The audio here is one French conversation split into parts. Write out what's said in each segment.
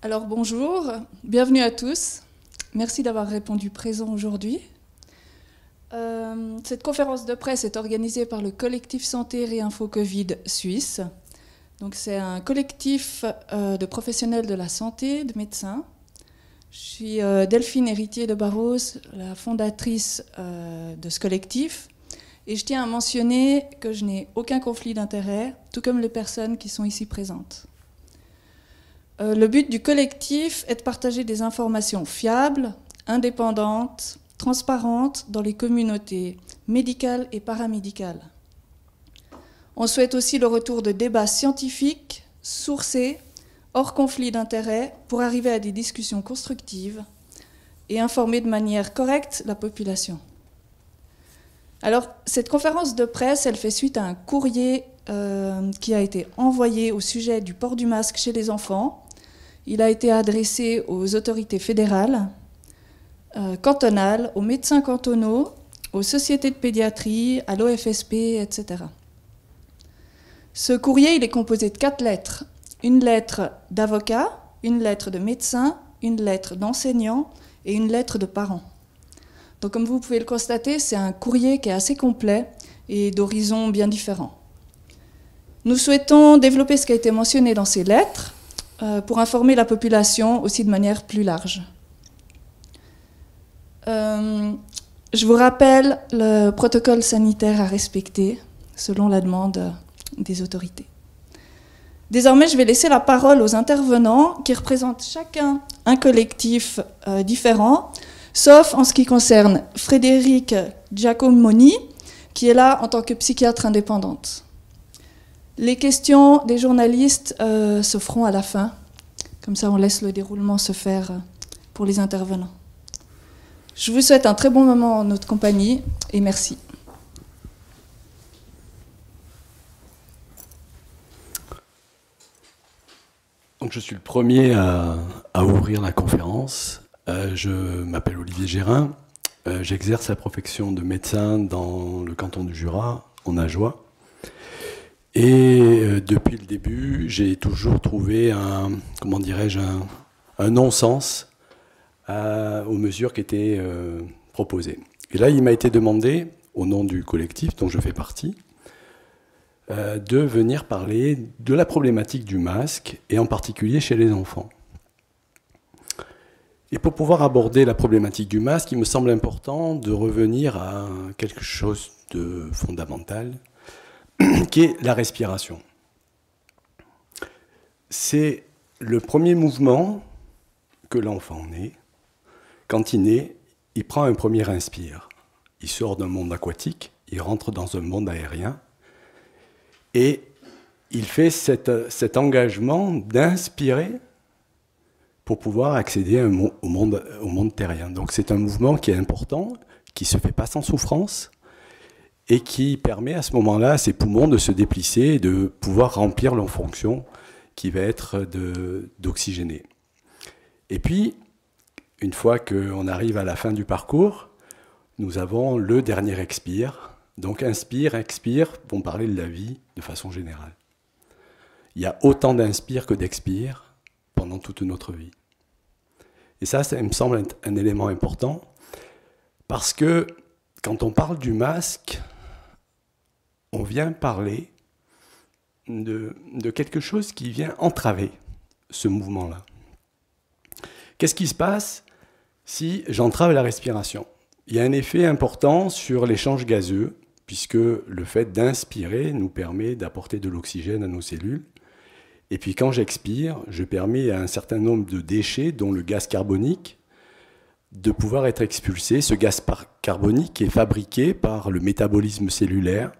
Alors bonjour, bienvenue à tous. Merci d'avoir répondu présent aujourd'hui. Cette conférence de presse est organisée par le collectif Santé Réinfo Covid Suisse. Donc c'est un collectif de professionnels de la santé, de médecins. Je suis Delphine Héritier de Barros, la fondatrice de ce collectif. Et je tiens à mentionner que je n'ai aucun conflit d'intérêt, tout comme les personnes qui sont ici présentes. Le but du collectif est de partager des informations fiables, indépendantes, transparentes dans les communautés médicales et paramédicales. On souhaite aussi le retour de débats scientifiques, sourcés, hors conflit d'intérêts, pour arriver à des discussions constructives et informer de manière correcte la population. Alors, cette conférence de presse, elle fait suite à un courrier qui a été envoyé au sujet du port du masque chez les enfants. Il a été adressé aux autorités fédérales, cantonales, aux médecins cantonaux, aux sociétés de pédiatrie, à l'OFSP, etc. Ce courrier, il est composé de 4 lettres. Une lettre d'avocat, une lettre de médecin, une lettre d'enseignant et une lettre de parents. Donc, comme vous pouvez le constater, c'est un courrier qui est assez complet et d'horizons bien différents. Nous souhaitons développer ce qui a été mentionné dans ces lettres pour informer la population aussi de manière plus large. Je vous rappelle le protocole sanitaire à respecter selon la demande des autorités. Désormais, je vais laisser la parole aux intervenants qui représentent chacun un collectif différent, sauf en ce qui concerne Frédéric Giacomoni, qui est là en tant que psychiatre indépendante. Les questions des journalistes se feront à la fin. Comme ça, on laisse le déroulement se faire pour les intervenants. Je vous souhaite un très bon moment en notre compagnie et merci. Donc, je suis le premier à ouvrir la conférence. Je m'appelle Olivier Gérin. J'exerce la profession de médecin dans le canton du Jura, en Ajoie. Et depuis le début, j'ai toujours trouvé un non-sens aux mesures qui étaient proposées. Et là, il m'a été demandé, au nom du collectif dont je fais partie, de venir parler de la problématique du masque, et en particulier chez les enfants. Et pour pouvoir aborder la problématique du masque, il me semble important de revenir à quelque chose de fondamental, qui est la respiration. C'est le premier mouvement que l'enfant naît. Quand il naît, il prend un premier inspire. Il sort d'un monde aquatique, il rentre dans un monde aérien, et il fait cet engagement d'inspirer pour pouvoir accéder au monde terrien. Donc c'est un mouvement qui est important, qui ne se fait pas sans souffrance, et qui permet à ce moment-là à ses poumons de se déplisser et de pouvoir remplir leur fonction qui va être d'oxygéner. Et puis, une fois qu'on arrive à la fin du parcours, nous avons le dernier expire. Donc inspire, expire vont parler de la vie de façon générale. Il y a autant d'inspire que d'expire pendant toute notre vie. Et ça me semble être un élément important, parce que quand on parle du masque, on vient parler de quelque chose qui vient entraver ce mouvement-là. Qu'est-ce qui se passe si j'entrave la respiration? Il y a un effet important sur l'échange gazeux, puisque le fait d'inspirer nous permet d'apporter de l'oxygène à nos cellules. Et puis quand j'expire, je permets à un certain nombre de déchets, dont le gaz carbonique, de pouvoir être expulsé. Ce gaz carbonique est fabriqué par le métabolisme cellulaire,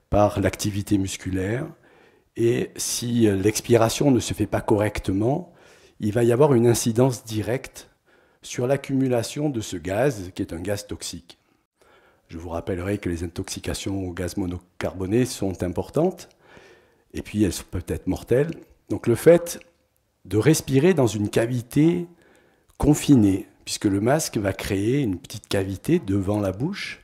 par l'activité musculaire, et si l'expiration ne se fait pas correctement, il va y avoir une incidence directe sur l'accumulation de ce gaz, qui est un gaz toxique. Je vous rappellerai que les intoxications au gaz monocarboné sont importantes, et puis elles peuvent être mortelles. Donc le fait de respirer dans une cavité confinée, puisque le masque va créer une petite cavité devant la bouche,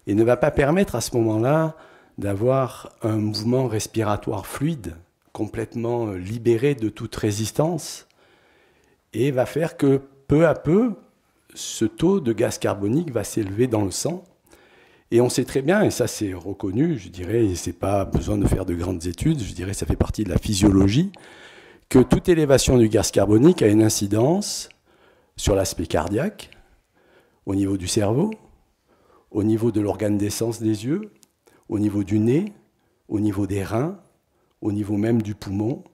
et ne va pas permettre à ce moment-là d'avoir un mouvement respiratoire fluide, complètement libéré de toute résistance, et va faire que peu à peu, ce taux de gaz carbonique va s'élever dans le sang. Et on sait très bien, et ça c'est reconnu, je dirais, et c'est pas besoin de faire de grandes études, je dirais ça fait partie de la physiologie, que toute élévation du gaz carbonique a une incidence sur l'aspect cardiaque, au niveau du cerveau, au niveau de l'organe d'essence des yeux, au niveau du nez, au niveau des reins, au niveau même du poumon.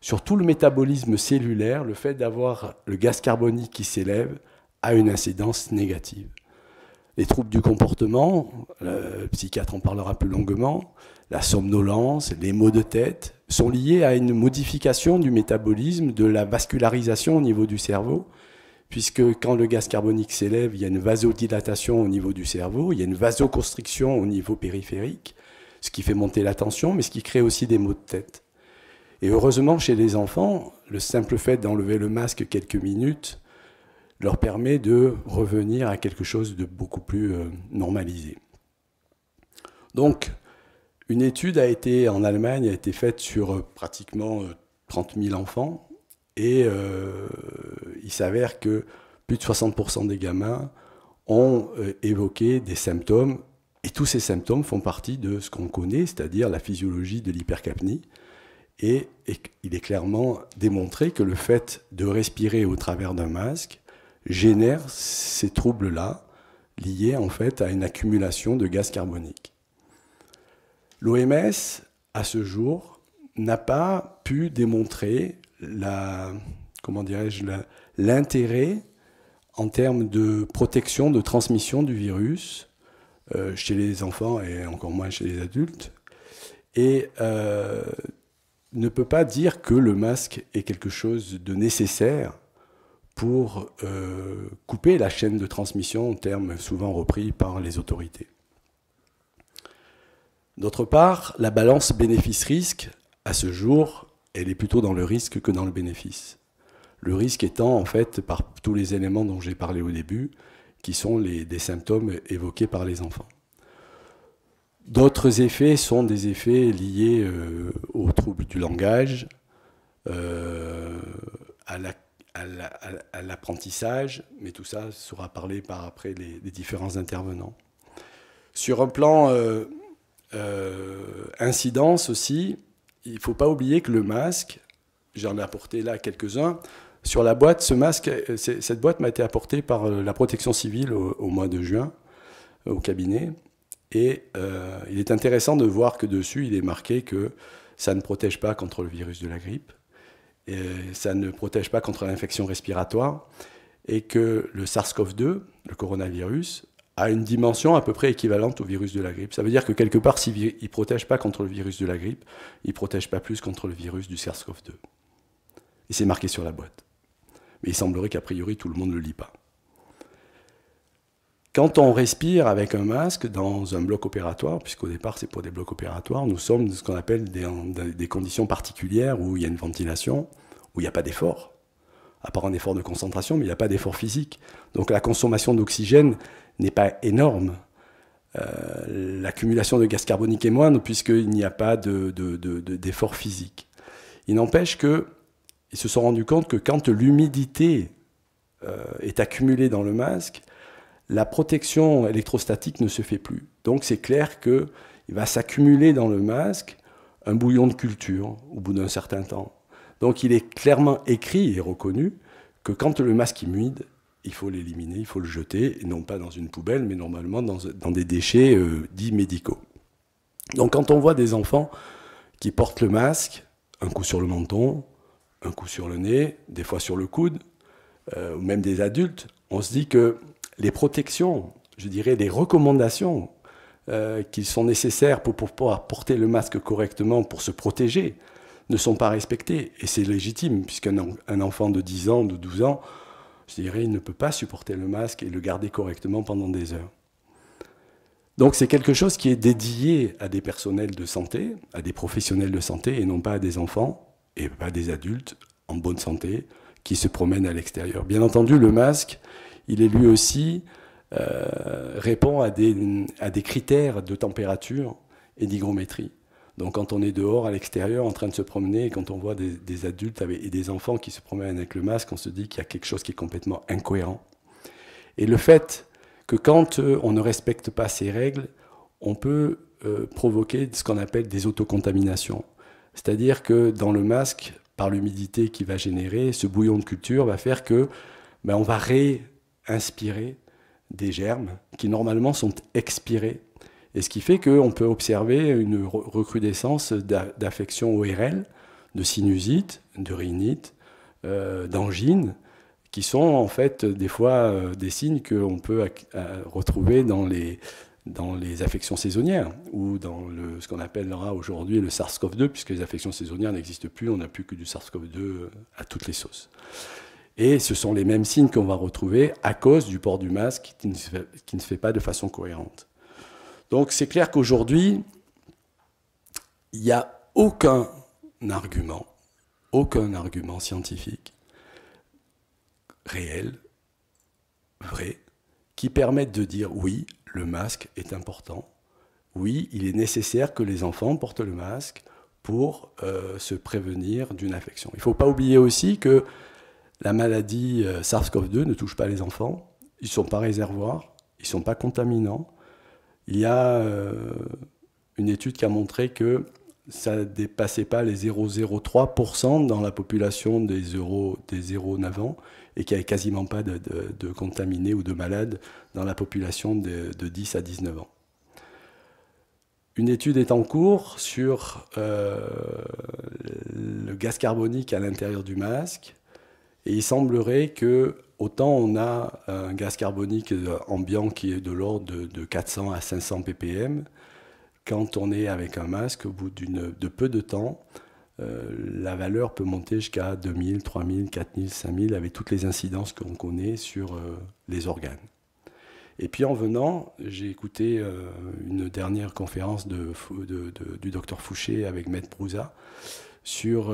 Sur tout le métabolisme cellulaire, le fait d'avoir le gaz carbonique qui s'élève a une incidence négative. Les troubles du comportement, le psychiatre en parlera plus longuement, la somnolence, les maux de tête, sont liés à une modification du métabolisme, de la vascularisation au niveau du cerveau, puisque quand le gaz carbonique s'élève, il y a une vasodilatation au niveau du cerveau, il y a une vasoconstriction au niveau périphérique, ce qui fait monter la tension, mais ce qui crée aussi des maux de tête. Et heureusement, chez les enfants, le simple fait d'enlever le masque quelques minutes leur permet de revenir à quelque chose de beaucoup plus normalisé. Donc, une étude en Allemagne a été faite sur pratiquement 30 000 enfants, et il s'avère que plus de 60% des gamins ont évoqué des symptômes, et tous ces symptômes font partie de ce qu'on connaît, c'est-à-dire la physiologie de l'hypercapnie. Et il est clairement démontré que le fait de respirer au travers d'un masque génère ces troubles-là, liés en fait à une accumulation de gaz carbonique. L'OMS, à ce jour, n'a pas pu démontrer l'intérêt en termes de protection, de transmission du virus chez les enfants et encore moins chez les adultes, et ne peut pas dire que le masque est quelque chose de nécessaire pour couper la chaîne de transmission, terme souvent repris par les autorités. D'autre part, la balance bénéfice-risque, à ce jour, elle est plutôt dans le risque que dans le bénéfice. Le risque étant, en fait, par tous les éléments dont j'ai parlé au début, qui sont des symptômes évoqués par les enfants. D'autres effets sont des effets liés aux troubles du langage, à l'apprentissage, mais tout ça sera parlé par après les différents intervenants. Sur un plan incidence aussi, il ne faut pas oublier que le masque, j'en ai apporté là quelques-uns, sur la boîte, cette boîte m'a été apportée par la protection civile au mois de juin, au cabinet, et il est intéressant de voir que dessus, il est marqué que ça ne protège pas contre le virus de la grippe, et ça ne protège pas contre l'infection respiratoire, et que le SARS-CoV-2, le coronavirus, a une dimension à peu près équivalente au virus de la grippe. Ça veut dire que quelque part, s'il ne protège pas contre le virus de la grippe, il ne protège pas plus contre le virus du SARS-CoV-2. Et c'est marqué sur la boîte. Mais il semblerait qu'a priori, tout le monde ne le lit pas. Quand on respire avec un masque dans un bloc opératoire, puisqu'au départ, c'est pour des blocs opératoires, nous sommes dans ce qu'on appelle des conditions particulières où il y a une ventilation, où il n'y a pas d'effort, à part un effort de concentration, mais il n'y a pas d'effort physique. Donc la consommation d'oxygène n'est pas énorme. L'accumulation de gaz carbonique est moindre puisqu'il n'y a pas d'effort physique. Il n'empêche qu'ils se sont rendus compte que quand l'humidité est accumulée dans le masque, la protection électrostatique ne se fait plus. Donc c'est clair qu'il va s'accumuler dans le masque un bouillon de culture au bout d'un certain temps. Donc il est clairement écrit et reconnu que quand le masque est humide, il faut l'éliminer, il faut le jeter, et non pas dans une poubelle, mais normalement dans des déchets dits médicaux. Donc quand on voit des enfants qui portent le masque, un coup sur le menton, un coup sur le nez, des fois sur le coude, ou même des adultes, on se dit que les protections, je dirais les recommandations qui sont nécessaires pour pouvoir porter le masque correctement pour se protéger ne sont pas respectées. Et c'est légitime, puisqu'un enfant de 10 ans, de 12 ans, je dirais, il ne peut pas supporter le masque et le garder correctement pendant des heures. Donc c'est quelque chose qui est dédié à des personnels de santé, à des professionnels de santé, et non pas à des enfants et pas à des adultes en bonne santé qui se promènent à l'extérieur. Bien entendu, le masque, il est lui aussi répond à des critères de température et d'hygrométrie. Donc quand on est dehors, à l'extérieur, en train de se promener, et quand on voit des adultes et des enfants qui se promènent avec le masque, on se dit qu'il y a quelque chose qui est complètement incohérent. Et le fait que quand on ne respecte pas ces règles, on peut provoquer ce qu'on appelle des autocontaminations. C'est-à-dire que dans le masque, par l'humidité qu'il va générer, ce bouillon de culture va faire que on va réinspirer des germes qui normalement sont expirés. Et ce qui fait qu'on peut observer une recrudescence d'affections ORL, de sinusite, de rhinite, d'angine, qui sont en fait des fois des signes qu'on peut retrouver dans les affections saisonnières ou dans ce qu'on appellera aujourd'hui le SARS-CoV-2, puisque les affections saisonnières n'existent plus, on n'a plus que du SARS-CoV-2 à toutes les sauces. Et ce sont les mêmes signes qu'on va retrouver à cause du port du masque qui ne se fait pas de façon cohérente. Donc c'est clair qu'aujourd'hui, il n'y a aucun argument scientifique réel, vrai, qui permette de dire oui, le masque est important, oui, il est nécessaire que les enfants portent le masque pour se prévenir d'une infection. Il ne faut pas oublier aussi que la maladie SARS-CoV-2 ne touche pas les enfants, ils ne sont pas réservoirs, ils ne sont pas contaminants. Il y a une étude qui a montré que ça ne dépassait pas les 0,03% dans la population des 0,9 ans et qu'il n'y avait quasiment pas de contaminés ou de malades dans la population de 10 à 19 ans. Une étude est en cours sur le gaz carbonique à l'intérieur du masque. Et il semblerait que, autant on a un gaz carbonique ambiant qui est de l'ordre de 400 à 500 ppm, quand on est avec un masque, au bout de peu de temps, la valeur peut monter jusqu'à 2000, 3000, 4000, 5000, avec toutes les incidences qu'on connaît sur les organes. Et puis en venant, j'ai écouté une dernière conférence du docteur Fouché avec Maître Brouza, sur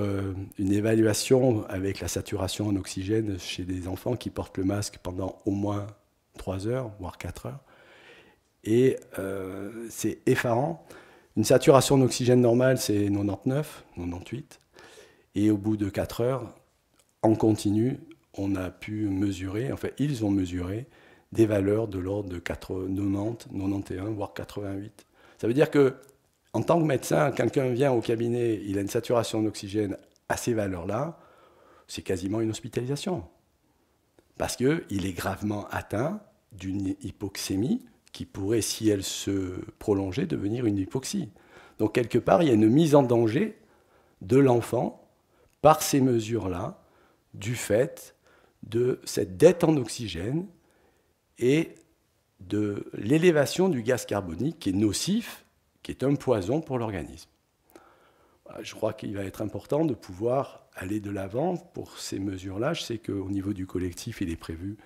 une évaluation avec la saturation en oxygène chez des enfants qui portent le masque pendant au moins 3 heures, voire 4 heures. Et c'est effarant. Une saturation en oxygène normale, c'est 99, 98. Et au bout de 4 heures, en continu, on a pu mesurer, enfin ils ont mesuré, des valeurs de l'ordre de 90, 91, voire 88. Ça veut dire que en tant que médecin, quelqu'un vient au cabinet, il a une saturation en oxygène à ces valeurs-là, c'est quasiment une hospitalisation. Parce qu'il est gravement atteint d'une hypoxémie qui pourrait, si elle se prolongeait, devenir une hypoxie. Donc quelque part, il y a une mise en danger de l'enfant par ces mesures-là, du fait de cette dette en oxygène et de l'élévation du gaz carbonique qui est nocif, qui est un poison pour l'organisme. Je crois qu'il va être important de pouvoir aller de l'avant pour ces mesures-là. Je sais qu'au niveau du collectif, il est prévu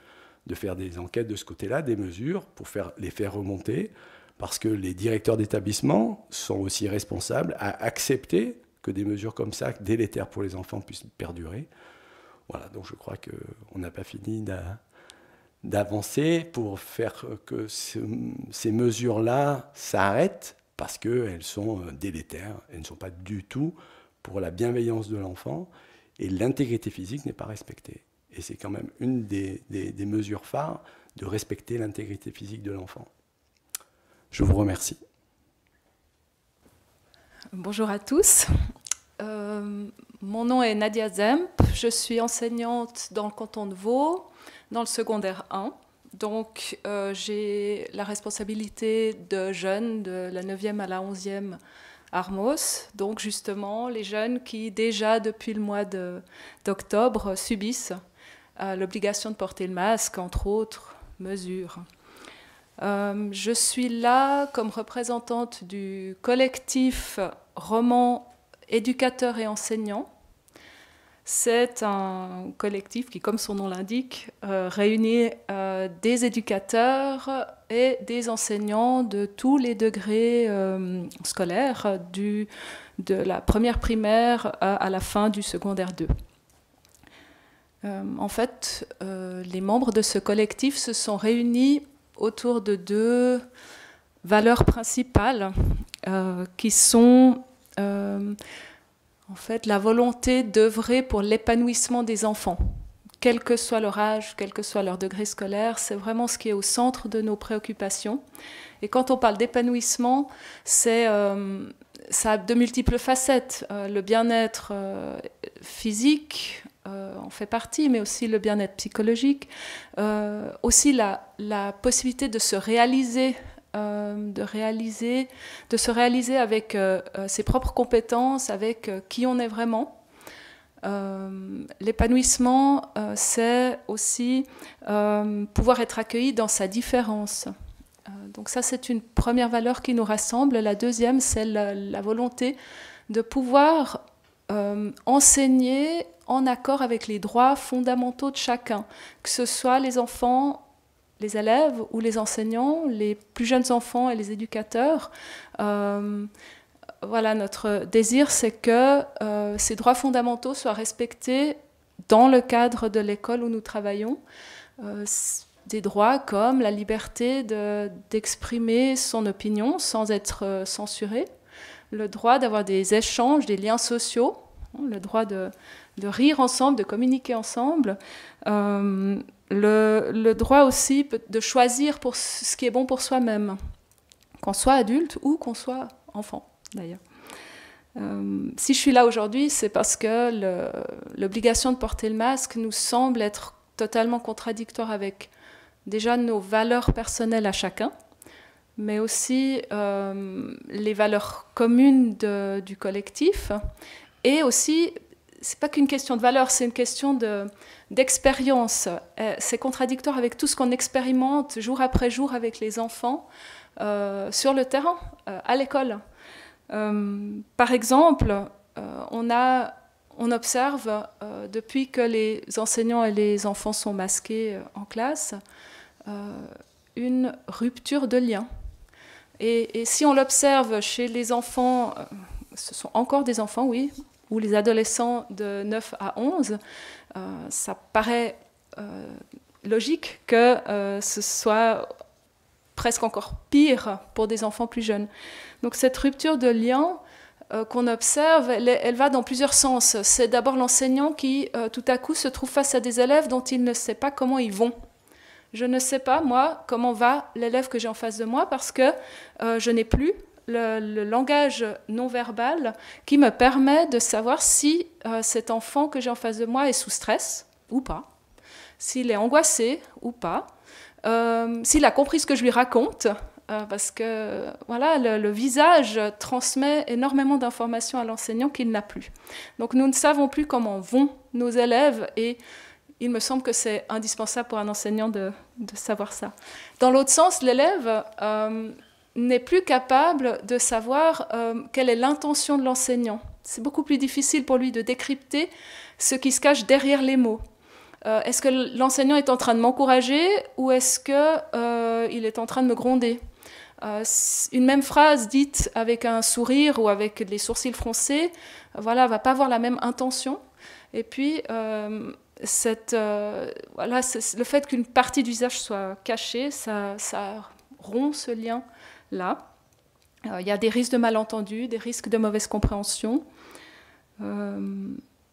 de faire des enquêtes de ce côté-là, des mesures pour les faire remonter, parce que les directeurs d'établissement sont aussi responsables à accepter que des mesures comme ça, délétères pour les enfants, puissent perdurer. Voilà, donc je crois qu'on n'a pas fini d'avancer pour faire que ces mesures-là s'arrêtent, parce qu'elles sont délétères, elles ne sont pas du tout pour la bienveillance de l'enfant, et l'intégrité physique n'est pas respectée. Et c'est quand même une des mesures phares de respecter l'intégrité physique de l'enfant. Je vous remercie. Bonjour à tous. Mon nom est Nadia Zemp, je suis enseignante dans le canton de Vaud, dans le secondaire 1. Donc, j'ai la responsabilité de jeunes de la 9e à la 11e Armos. Donc, justement, les jeunes qui, déjà depuis le mois d'octobre, subissent l'obligation de porter le masque, entre autres mesures. Je suis là comme représentante du collectif Roman éducateurs et enseignants. C'est un collectif qui, comme son nom l'indique, réunit des éducateurs et des enseignants de tous les degrés scolaires, de la première primaire à la fin du secondaire 2. En fait, les membres de ce collectif se sont réunis autour de 2 valeurs principales qui sont en fait, la volonté d'œuvrer pour l'épanouissement des enfants. Quel que soit leur âge, quel que soit leur degré scolaire, c'est vraiment ce qui est au centre de nos préoccupations. Et quand on parle d'épanouissement, ça a de multiples facettes. Le bien-être physique en fait partie, mais aussi le bien-être psychologique. Aussi la possibilité de se réaliser, de se réaliser avec ses propres compétences, avec qui on est vraiment. L'épanouissement, c'est aussi pouvoir être accueilli dans sa différence. Donc ça, c'est une première valeur qui nous rassemble. La deuxième, c'est la volonté de pouvoir enseigner en accord avec les droits fondamentaux de chacun, que ce soit les enfants, les élèves ou les enseignants, les plus jeunes enfants et les éducateurs. Voilà, notre désir, c'est que ces droits fondamentaux soient respectés dans le cadre de l'école où nous travaillons. Des droits comme la liberté d'exprimer son opinion sans être censuré, le droit d'avoir des échanges, des liens sociaux, le droit de rire ensemble, de communiquer ensemble, le droit aussi de choisir pour ce qui est bon pour soi-même, qu'on soit adulte ou qu'on soit enfant. D'ailleurs. Si je suis là aujourd'hui, c'est parce que l'obligation de porter le masque nous semble être totalement contradictoire avec déjà nos valeurs personnelles à chacun, mais aussi les valeurs communes du collectif. Et aussi, c'est pas qu'une question de valeur, c'est une question d'expérience. C'est contradictoire avec tout ce qu'on expérimente jour après jour avec les enfants sur le terrain, à l'école. Par exemple, on observe, depuis que les enseignants et les enfants sont masqués en classe, une rupture de lien. Et si on l'observe chez les enfants, ce sont encore des enfants, oui, ou les adolescents de 9 à 11, ça paraît logique que ce soit presque encore pire pour des enfants plus jeunes. Donc cette rupture de lien qu'on observe, elle va dans plusieurs sens. C'est d'abord l'enseignant qui, tout à coup, se trouve face à des élèves dont il ne sait pas comment ils vont. Je ne sais pas, moi, comment va l'élève que j'ai en face de moi parce que je n'ai plus le langage non verbal qui me permet de savoir si cet enfant que j'ai en face de moi est sous stress ou pas, s'il est angoissé ou pas, s'il a compris ce que je lui raconte, parce que voilà, le visage transmet énormément d'informations à l'enseignant qu'il n'a plus. Donc nous ne savons plus comment vont nos élèves et il me semble que c'est indispensable pour un enseignant de savoir ça. Dans l'autre sens, l'élève n'est plus capable de savoir quelle est l'intention de l'enseignant. C'est beaucoup plus difficile pour lui de décrypter ce qui se cache derrière les mots. Est-ce que l'enseignant est en train de m'encourager ou est-ce qu'il est en train de me gronder ? Une même phrase dite avec un sourire ou avec les sourcils froncés, voilà, va pas avoir la même intention. Et puis, voilà, le fait qu'une partie du visage soit cachée, ça rompt ce lien-là. Il y a des risques de malentendus, des risques de mauvaise compréhension.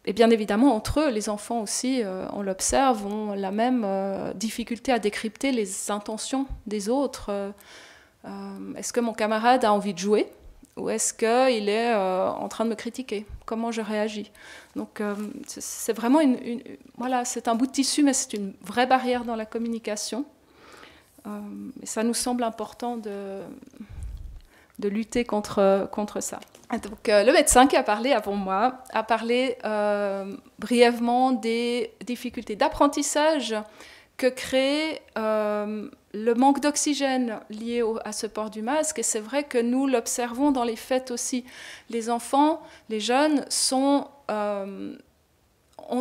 Et bien évidemment, entre eux, les enfants aussi, on l'observe, ont la même difficulté à décrypter les intentions des autres. Est-ce que mon camarade a envie de jouer ou est-ce qu'il est en train de me critiquer ? Comment je réagis ? Donc c'est vraiment voilà, c'est un bout de tissu, mais c'est une vraie barrière dans la communication. Et ça nous semble important de lutter contre ça. Donc, le médecin qui a parlé avant moi a parlé brièvement des difficultés d'apprentissage que crée le manque d'oxygène lié à ce port du masque. Et c'est vrai que nous l'observons dans les fêtes aussi. Les enfants, les jeunes ont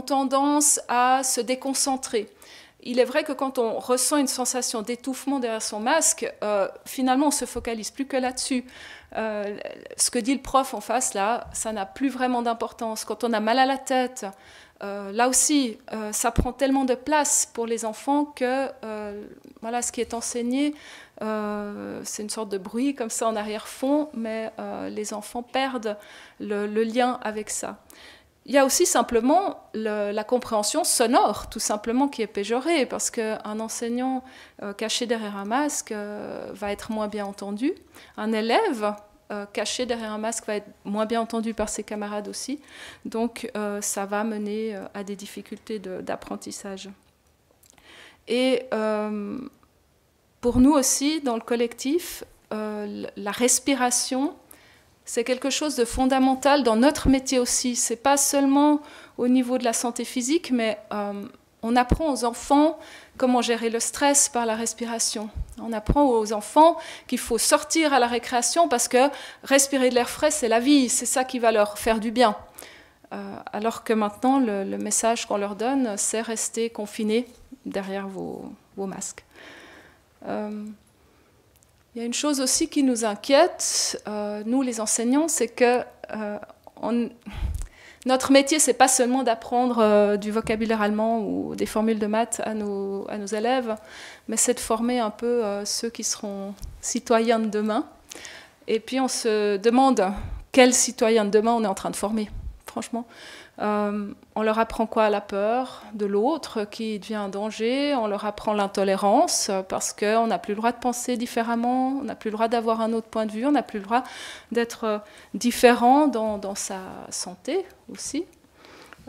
tendance à se déconcentrer. Il est vrai que quand on ressent une sensation d'étouffement derrière son masque, finalement, on ne se focalise plus que là-dessus. Ce que dit le prof en face, là, ça n'a plus vraiment d'importance. Quand on a mal à la tête, Là aussi, ça prend tellement de place pour les enfants que voilà, ce qui est enseigné, c'est une sorte de bruit comme ça en arrière-fond, mais les enfants perdent le lien avec ça. Il y a aussi simplement la compréhension sonore, tout simplement, qui est péjorée, parce qu'un enseignant caché derrière un masque va être moins bien entendu. Un élève caché derrière un masque va être moins bien entendu par ses camarades aussi. Donc ça va mener à des difficultés d'apprentissage. Et pour nous aussi, dans le collectif, la respiration, c'est quelque chose de fondamental dans notre métier aussi. Ce n'est pas seulement au niveau de la santé physique, mais on apprend aux enfants comment gérer le stress par la respiration. On apprend aux enfants qu'il faut sortir à la récréation parce que respirer de l'air frais, c'est la vie, c'est ça qui va leur faire du bien. Alors que maintenant, le message qu'on leur donne, c'est rester confinés derrière vos masques. Il y a une chose aussi qui nous inquiète, nous les enseignants, c'est que notre métier, c'est pas seulement d'apprendre du vocabulaire allemand ou des formules de maths à nos élèves, mais c'est de former un peu ceux qui seront citoyens de demain. Et puis on se demande quels citoyens de demain on est en train de former, franchement. On leur apprend quoi? La peur de l'autre qui devient un danger. On leur apprend l'intolérance parce qu'on n'a plus le droit de penser différemment, on n'a plus le droit d'avoir un autre point de vue, on n'a plus le droit d'être différent dans sa santé aussi.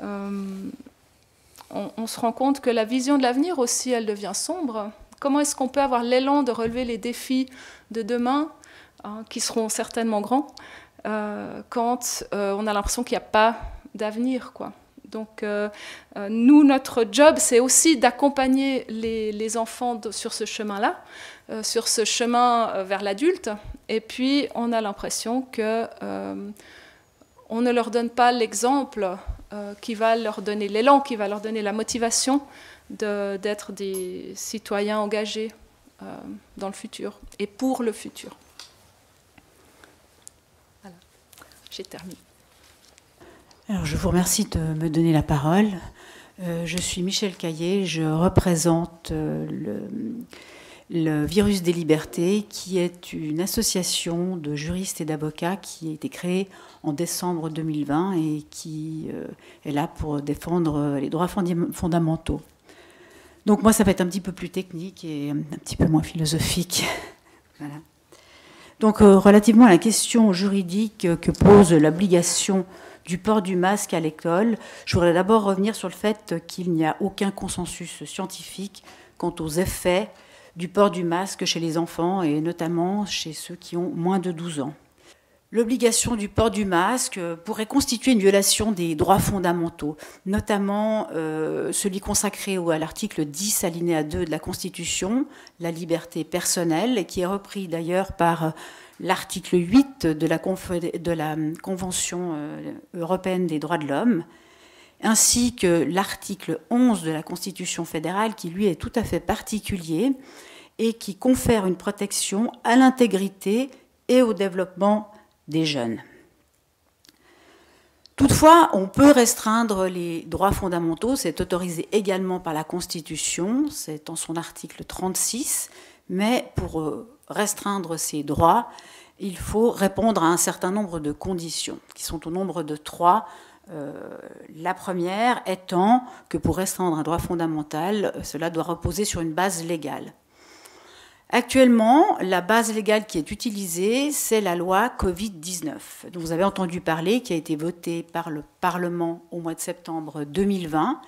On se rend compte que la vision de l'avenir aussi, elle devient sombre. Comment est-ce qu'on peut avoir l'élan de relever les défis de demain, qui seront certainement grands, quand on a l'impression qu'il n'y a pas d'avenir, quoi. Donc, nous, notre job, c'est aussi d'accompagner les enfants sur ce chemin-là, sur ce chemin vers l'adulte. Et puis, on a l'impression que on ne leur donne pas l'exemple qui va leur donner l'élan, qui va leur donner la motivation d'être des citoyens engagés dans le futur et pour le futur. Voilà, j'ai terminé. Alors, je vous remercie de me donner la parole. Je suis Michèle Caillé, je représente le Virus des Libertés, qui est une association de juristes et d'avocats qui a été créée en décembre 2020 et qui est là pour défendre les droits fondamentaux. Donc moi, ça va être un petit peu plus technique et un petit peu moins philosophique. Voilà. Donc, relativement à la question juridique que pose l'obligation du port du masque à l'école, je voudrais d'abord revenir sur le fait qu'il n'y a aucun consensus scientifique quant aux effets du port du masque chez les enfants et notamment chez ceux qui ont moins de 12 ans. L'obligation du port du masque pourrait constituer une violation des droits fondamentaux, notamment celui consacré à l'article 10, alinéa 2 de la Constitution, la liberté personnelle, qui est repris d'ailleurs par l'article 8 de la Convention européenne des droits de l'homme, ainsi que l'article 11 de la Constitution fédérale, qui lui est tout à fait particulier et qui confère une protection à l'intégrité et au développement des jeunes. Toutefois, on peut restreindre les droits fondamentaux, c'est autorisé également par la Constitution, c'est en son article 36, mais pour restreindre ces droits, il faut répondre à un certain nombre de conditions, qui sont au nombre de 3. La première étant que pour restreindre un droit fondamental, cela doit reposer sur une base légale. Actuellement, la base légale qui est utilisée, c'est la loi Covid-19, dont vous avez entendu parler, qui a été votée par le Parlement au mois de septembre 2020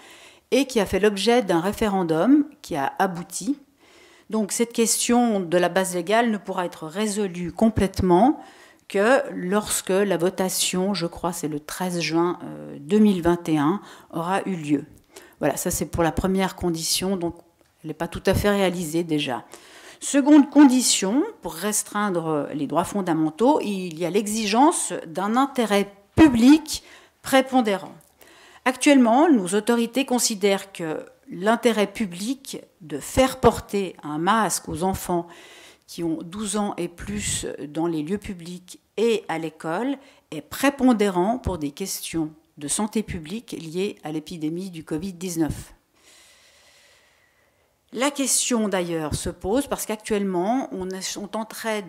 et qui a fait l'objet d'un référendum qui a abouti. Donc cette question de la base légale ne pourra être résolue complètement que lorsque la votation, je crois c'est le 13 juin 2021, aura eu lieu. Voilà, ça c'est pour la première condition, donc elle n'est pas tout à fait réalisée déjà. Seconde condition, pour restreindre les droits fondamentaux, il y a l'exigence d'un intérêt public prépondérant. Actuellement, nos autorités considèrent que l'intérêt public de faire porter un masque aux enfants qui ont 12 ans et plus dans les lieux publics et à l'école est prépondérant pour des questions de santé publique liées à l'épidémie du Covid-19. La question d'ailleurs se pose parce qu'actuellement on est en train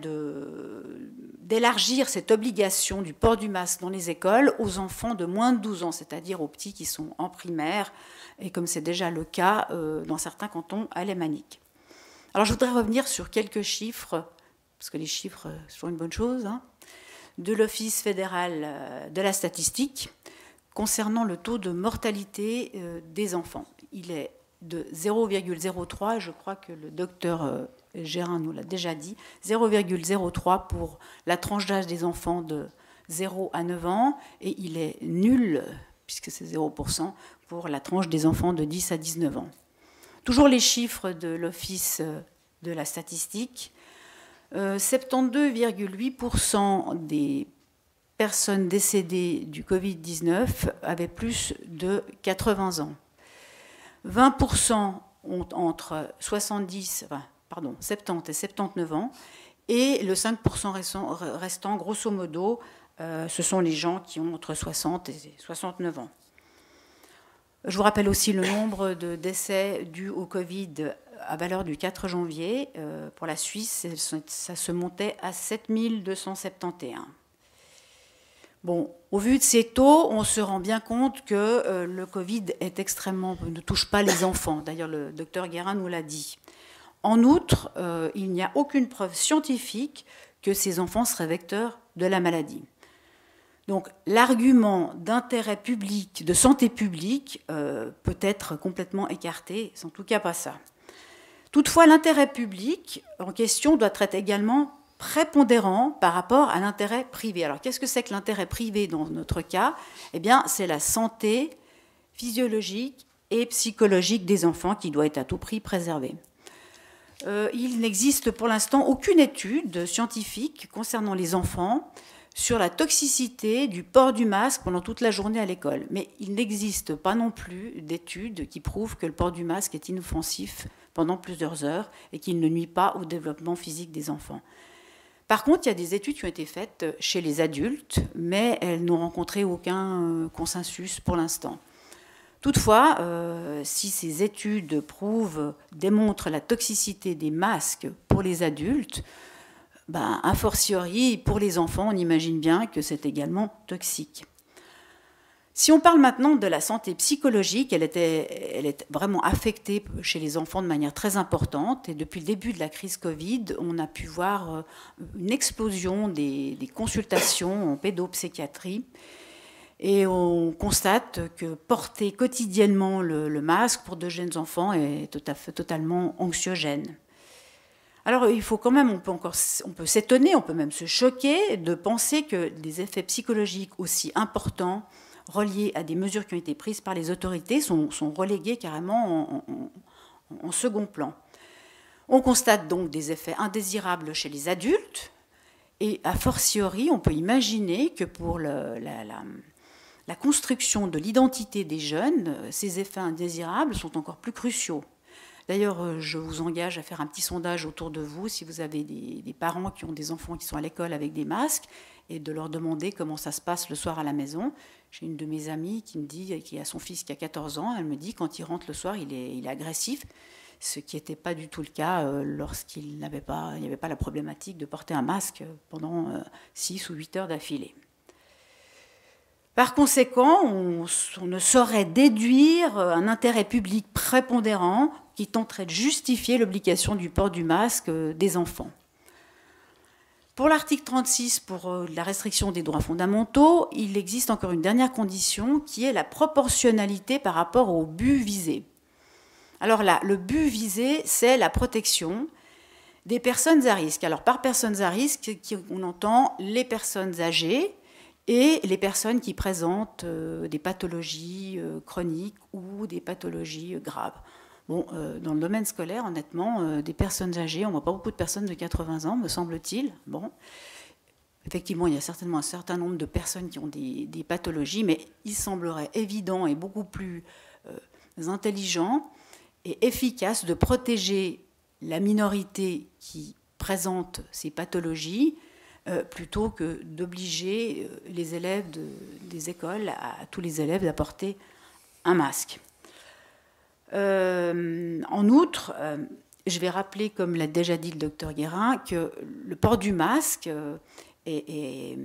d'élargir cette obligation du port du masque dans les écoles aux enfants de moins de 12 ans, c'est-à-dire aux petits qui sont en primaire, et comme c'est déjà le cas dans certains cantons alémaniques. Alors je voudrais revenir sur quelques chiffres, parce que les chiffres c'est toujours une bonne chose, de l'Office fédéral de la statistique concernant le taux de mortalité des enfants. Il est de 0,03, je crois que le docteur Gérin nous l'a déjà dit, 0,03 pour la tranche d'âge des enfants de 0 à 9 ans, et il est nul, puisque c'est 0%, pour la tranche des enfants de 10 à 19 ans. Toujours les chiffres de l'Office de la statistique, 72,8% des personnes décédées du Covid-19 avaient plus de 80 ans. 20% ont entre 70 et 79 ans, et le 5% restant, grosso modo, ce sont les gens qui ont entre 60 et 69 ans. Je vous rappelle aussi le nombre de décès dus au Covid à valeur du 4 janvier. Pour la Suisse, ça se montait à 7271. Bon, au vu de ces taux, on se rend bien compte que le Covid ne touche pas les enfants. D'ailleurs, le docteur Guérin nous l'a dit. En outre, il n'y a aucune preuve scientifique que ces enfants seraient vecteurs de la maladie. Donc, l'argument d'intérêt public, de santé publique, peut être complètement écarté. C'est en tout cas pas ça. Toutefois, l'intérêt public en question doit être également prépondérant par rapport à l'intérêt privé. Alors, qu'est-ce que c'est que l'intérêt privé dans notre cas ? Eh bien, c'est la santé physiologique et psychologique des enfants qui doit être à tout prix préservée. Il n'existe pour l'instant aucune étude scientifique concernant les enfants sur la toxicité du port du masque pendant toute la journée à l'école. Mais il n'existe pas non plus d'études qui prouvent que le port du masque est inoffensif pendant plusieurs heures et qu'il ne nuit pas au développement physique des enfants. Par contre, il y a des études qui ont été faites chez les adultes, mais elles n'ont rencontré aucun consensus pour l'instant. Toutefois, si ces études démontrent la toxicité des masques pour les adultes, a fortiori, pour les enfants, on imagine bien que c'est également toxique. Si on parle maintenant de la santé psychologique, elle est vraiment affectée chez les enfants de manière très importante. Et depuis le début de la crise Covid, on a pu voir une explosion des consultations en pédopsychiatrie. Et on constate que porter quotidiennement le masque pour de jeunes enfants est totalement anxiogène. Alors, il faut quand même, on peut s'étonner, on peut même se choquer de penser que des effets psychologiques aussi importants reliés à des mesures qui ont été prises par les autorités sont relégués carrément en second plan. On constate donc des effets indésirables chez les adultes, et a fortiori, on peut imaginer que pour la construction de l'identité des jeunes, ces effets indésirables sont encore plus cruciaux. D'ailleurs, je vous engage à faire un petit sondage autour de vous, si vous avez des parents qui ont des enfants qui sont à l'école avec des masques, et de leur demander comment ça se passe le soir à la maison. J'ai une de mes amies qui me dit, qui a son fils qui a 14 ans, elle me dit quand il rentre le soir, il est agressif, ce qui n'était pas du tout le cas lorsqu'il n'y avait pas la problématique de porter un masque pendant 6 ou 8 heures d'affilée. Par conséquent, on ne saurait déduire un intérêt public prépondérant qui tenterait de justifier l'obligation du port du masque des enfants. Pour l'article 36, pour la restriction des droits fondamentaux, il existe encore une dernière condition qui est la proportionnalité par rapport au but visé. Alors là, le but visé, c'est la protection des personnes à risque. Alors par personnes à risque, on entend les personnes âgées et les personnes qui présentent des pathologies chroniques ou des pathologies graves. Bon, dans le domaine scolaire, honnêtement, des personnes âgées, on ne voit pas beaucoup de personnes de 80 ans, me semble-t-il. Bon, effectivement, il y a certainement un certain nombre de personnes qui ont des pathologies, mais il semblerait évident et beaucoup plus intelligent et efficace de protéger la minorité qui présente ces pathologies plutôt que d'obliger les élèves des écoles, à tous les élèves, d'apporter un masque. En outre, je vais rappeler, comme l'a déjà dit le docteur Guérin, que le port du masque est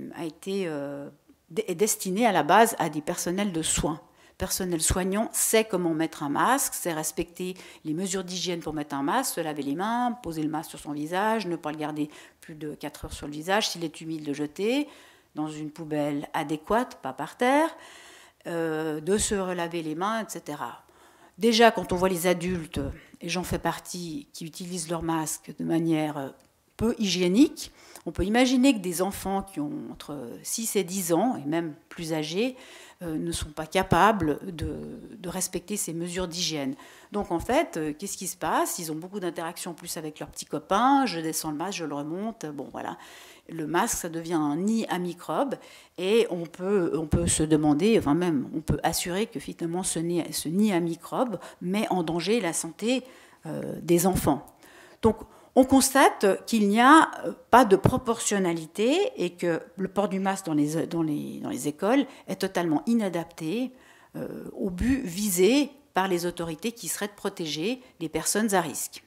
destiné à la base à des personnels de soins. Le personnel soignant sait comment mettre un masque, sait respecter les mesures d'hygiène pour mettre un masque, se laver les mains, poser le masque sur son visage, ne pas le garder plus de 4 heures sur le visage, s'il est humide, le jeter dans une poubelle adéquate, pas par terre, de se relaver les mains, etc. Déjà, quand on voit les adultes, et j'en fais partie, qui utilisent leur masque de manière peu hygiénique, on peut imaginer que des enfants qui ont entre 6 et 10 ans, et même plus âgés, ne sont pas capables de respecter ces mesures d'hygiène. Donc en fait, qu'est-ce qui se passe? Ils ont beaucoup d'interactions en plus avec leurs petits copains, je descends le masque, je le remonte, bon voilà. Le masque, ça devient un nid à microbes, et on peut se demander, enfin même, on peut assurer que finalement ce nid à microbes met en danger la santé des enfants. Donc on constate qu'il n'y a pas de proportionnalité et que le port du masque dans les écoles est totalement inadapté au but visé par les autorités qui seraient de protéger les personnes à risque.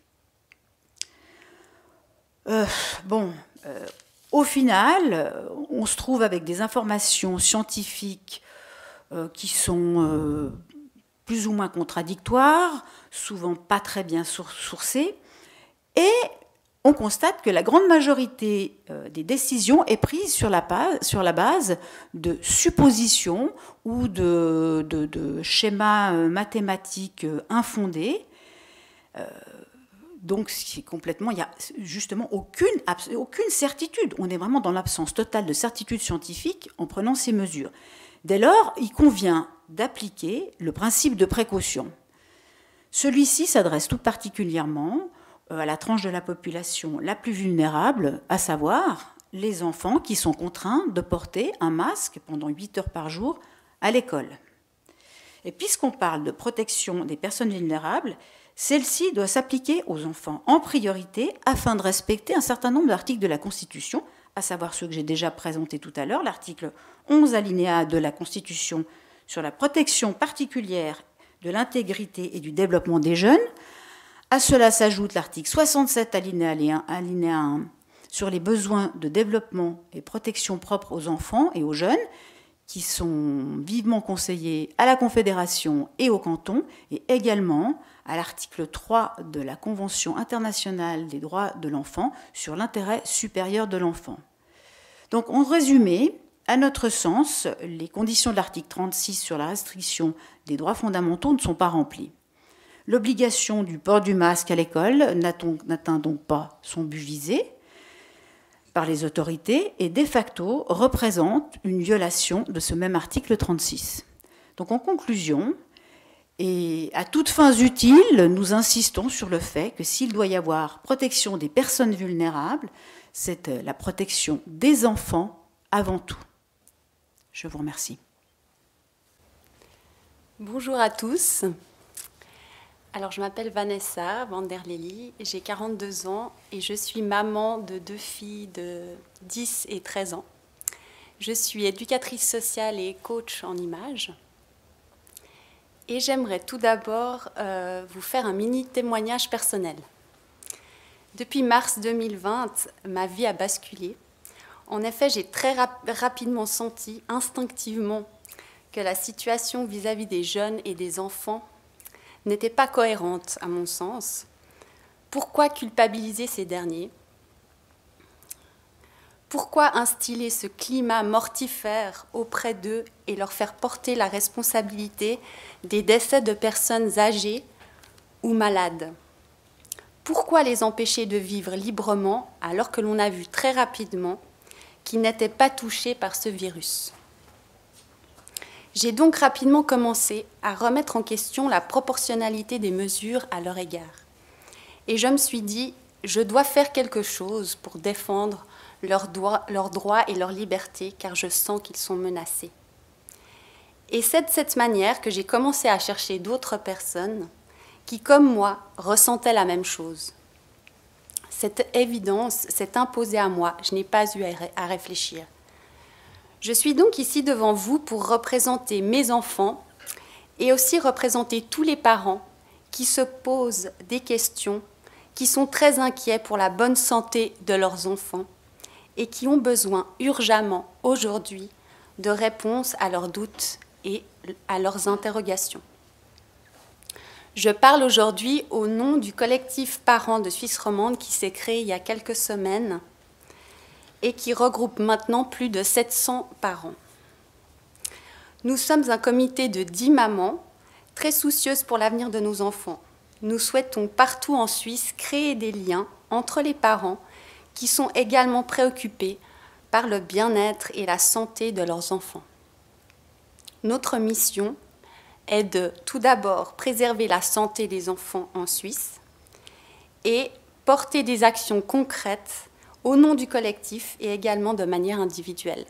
Au final, on se trouve avec des informations scientifiques qui sont plus ou moins contradictoires, souvent pas très bien sourcées, et on constate que la grande majorité des décisions est prise sur la base de suppositions ou de schémas mathématiques infondés. Donc, il n'y a justement aucune certitude. On est vraiment dans l'absence totale de certitude scientifique en prenant ces mesures. Dès lors, il convient d'appliquer le principe de précaution. Celui-ci s'adresse tout particulièrement à la tranche de la population la plus vulnérable, à savoir les enfants qui sont contraints de porter un masque pendant 8 heures par jour à l'école. Et puisqu'on parle de protection des personnes vulnérables, celle-ci doit s'appliquer aux enfants en priorité afin de respecter un certain nombre d'articles de la Constitution, à savoir ceux que j'ai déjà présentés tout à l'heure, l'article 11 alinéa de la Constitution sur la protection particulière de l'intégrité et du développement des jeunes. À cela s'ajoute l'article 67 alinéa 1 sur les besoins de développement et protection propres aux enfants et aux jeunes, qui sont vivement conseillés à la Confédération et au canton, et également à l'article 3 de la Convention internationale des droits de l'enfant sur l'intérêt supérieur de l'enfant. Donc, en résumé, à notre sens, les conditions de l'article 36 sur la restriction des droits fondamentaux ne sont pas remplies. L'obligation du port du masque à l'école n'atteint donc pas son but visé par les autorités et de facto représente une violation de ce même article 36. Donc en conclusion, et à toutes fins utiles, nous insistons sur le fait que s'il doit y avoir protection des personnes vulnérables, c'est la protection des enfants avant tout. Je vous remercie. Bonjour à tous. Alors, je m'appelle Vanessa Vanderlely, j'ai 42 ans et je suis maman de 2 filles de 10 et 13 ans. Je suis éducatrice sociale et coach en images. Et j'aimerais tout d'abord vous faire un mini témoignage personnel. Depuis mars 2020, ma vie a basculé. En effet, j'ai très rapidement senti, instinctivement, que la situation vis-à-vis des jeunes et des enfants n'était pas cohérente à mon sens. Pourquoi culpabiliser ces derniers? Pourquoi instiller ce climat mortifère auprès d'eux et leur faire porter la responsabilité des décès de personnes âgées ou malades? Pourquoi les empêcher de vivre librement alors que l'on a vu très rapidement qu'ils n'étaient pas touchés par ce virus? J'ai donc rapidement commencé à remettre en question la proportionnalité des mesures à leur égard. Et je me suis dit, je dois faire quelque chose pour défendre leurs droits et leurs libertés, car je sens qu'ils sont menacés. Et c'est de cette manière que j'ai commencé à chercher d'autres personnes qui, comme moi, ressentaient la même chose. Cette évidence s'est imposée à moi, je n'ai pas eu à réfléchir. Je suis donc ici devant vous pour représenter mes enfants et aussi représenter tous les parents qui se posent des questions, qui sont très inquiets pour la bonne santé de leurs enfants et qui ont besoin urgemment aujourd'hui de réponses à leurs doutes et à leurs interrogations. Je parle aujourd'hui au nom du collectif Parents de Suisse romande qui s'est créé il y a quelques semaines et qui regroupe maintenant plus de 700 parents. Nous sommes un comité de 10 mamans très soucieuses pour l'avenir de nos enfants. Nous souhaitons partout en Suisse créer des liens entre les parents qui sont également préoccupés par le bien-être et la santé de leurs enfants. Notre mission est de tout d'abord préserver la santé des enfants en Suisse et porter des actions concrètes au nom du collectif et également de manière individuelle.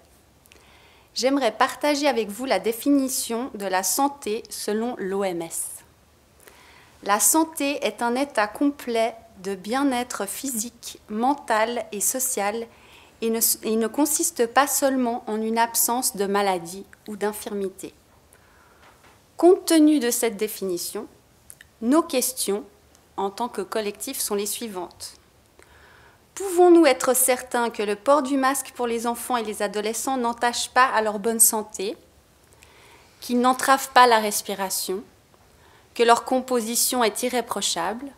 J'aimerais partager avec vous la définition de la santé selon l'OMS. La santé est un état complet de bien-être physique, mental et social et ne consiste pas seulement en une absence de maladie ou d'infirmité. Compte tenu de cette définition, nos questions en tant que collectif sont les suivantes. Pouvons-nous être certains que le port du masque pour les enfants et les adolescents n'entache pas à leur bonne santé, qu'il n'entrave pas la respiration, que leur composition est irréprochable,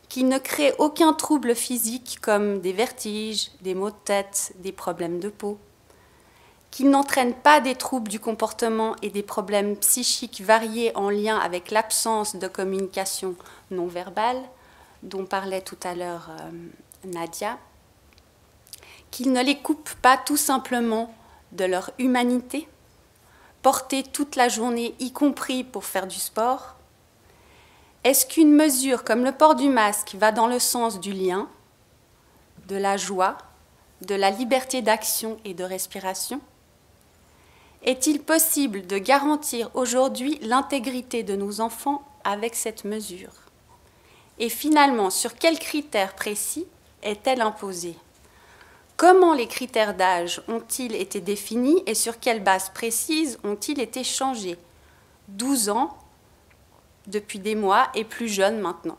qu'il ne crée aucun trouble physique comme des vertiges, des maux de tête, des problèmes de peau, qu'il n'entraîne pas des troubles du comportement et des problèmes psychiques variés en lien avec l'absence de communication non verbale, dont parlait tout à l'heure Nadia, qu'il ne les coupe pas tout simplement de leur humanité, portée toute la journée, y compris pour faire du sport. Est-ce qu'une mesure comme le port du masque va dans le sens du lien, de la joie, de la liberté d'action et de respiration ? Est-il possible de garantir aujourd'hui l'intégrité de nos enfants avec cette mesure ? Et finalement, sur quels critères précis est-elle imposée ? Comment les critères d'âge ont-ils été définis et sur quelle base précise ont-ils été changés ? 12 ans depuis des mois et plus jeunes maintenant.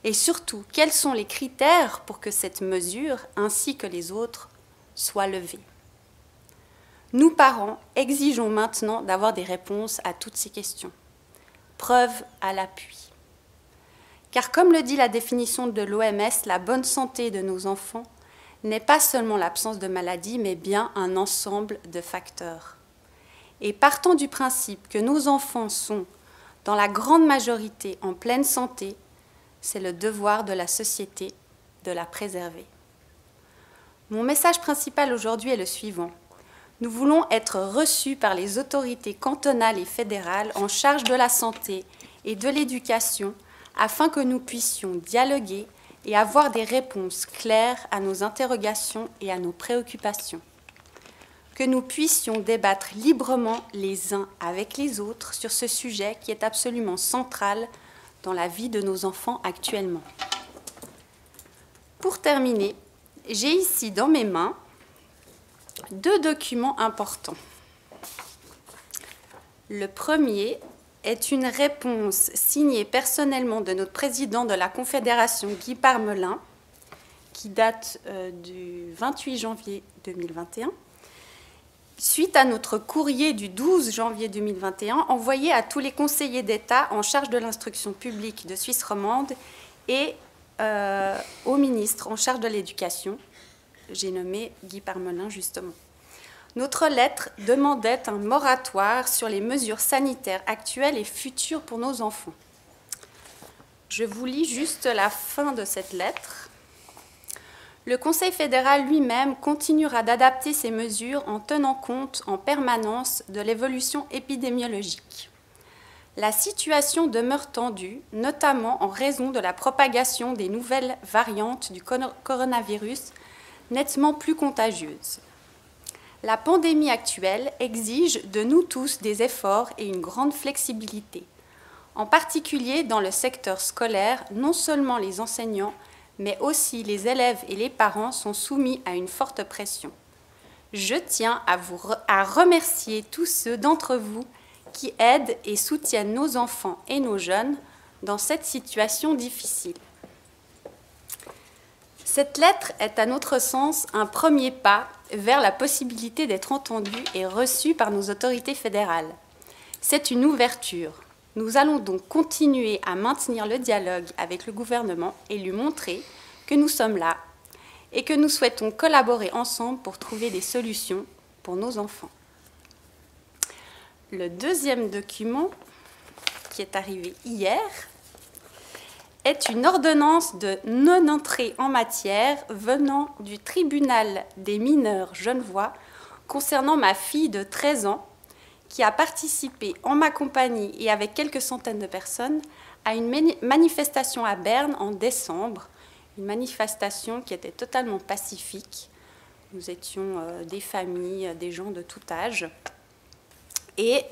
Et surtout, quels sont les critères pour que cette mesure, ainsi que les autres, soient levés ? Nous, parents, exigeons maintenant d'avoir des réponses à toutes ces questions. Preuve à l'appui. Car comme le dit la définition de l'OMS, la bonne santé de nos enfants n'est pas seulement l'absence de maladie, mais bien un ensemble de facteurs. Et partant du principe que nos enfants sont, dans la grande majorité, en pleine santé, c'est le devoir de la société de la préserver. Mon message principal aujourd'hui est le suivant. Nous voulons être reçus par les autorités cantonales et fédérales en charge de la santé et de l'éducation afin que nous puissions dialoguer et avoir des réponses claires à nos interrogations et à nos préoccupations. Que nous puissions débattre librement les uns avec les autres sur ce sujet qui est absolument central dans la vie de nos enfants actuellement. Pour terminer, j'ai ici dans mes mains 2 documents importants. Le premier est une réponse signée personnellement de notre président de la Confédération, Guy Parmelin, qui date du 28 janvier 2021, suite à notre courrier du 12 janvier 2021 envoyé à tous les conseillers d'État en charge de l'instruction publique de Suisse romande et au ministre en charge de l'éducation. J'ai nommé Guy Parmelin justement. Notre lettre demandait un moratoire sur les mesures sanitaires actuelles et futures pour nos enfants. Je vous lis juste la fin de cette lettre. Le Conseil fédéral lui-même continuera d'adapter ces mesures en tenant compte en permanence de l'évolution épidémiologique. La situation demeure tendue, notamment en raison de la propagation des nouvelles variantes du coronavirus nettement plus contagieuses. La pandémie actuelle exige de nous tous des efforts et une grande flexibilité, en particulier dans le secteur scolaire, non seulement les enseignants, mais aussi les élèves et les parents sont soumis à une forte pression. Je tiens à remercier tous ceux d'entre vous qui aident et soutiennent nos enfants et nos jeunes dans cette situation difficile. Cette lettre est à notre sens un premier pas vers la possibilité d'être entendue et reçue par nos autorités fédérales. C'est une ouverture. Nous allons donc continuer à maintenir le dialogue avec le gouvernement et lui montrer que nous sommes là et que nous souhaitons collaborer ensemble pour trouver des solutions pour nos enfants. Le deuxième document, qui est arrivé hier, est une ordonnance de non-entrée en matière venant du tribunal des mineurs genevois concernant ma fille de 13 ans qui a participé en ma compagnie et avec quelques centaines de personnes à une manifestation à Berne en décembre, une manifestation qui était totalement pacifique. Nous étions des familles, des gens de tout âge. Et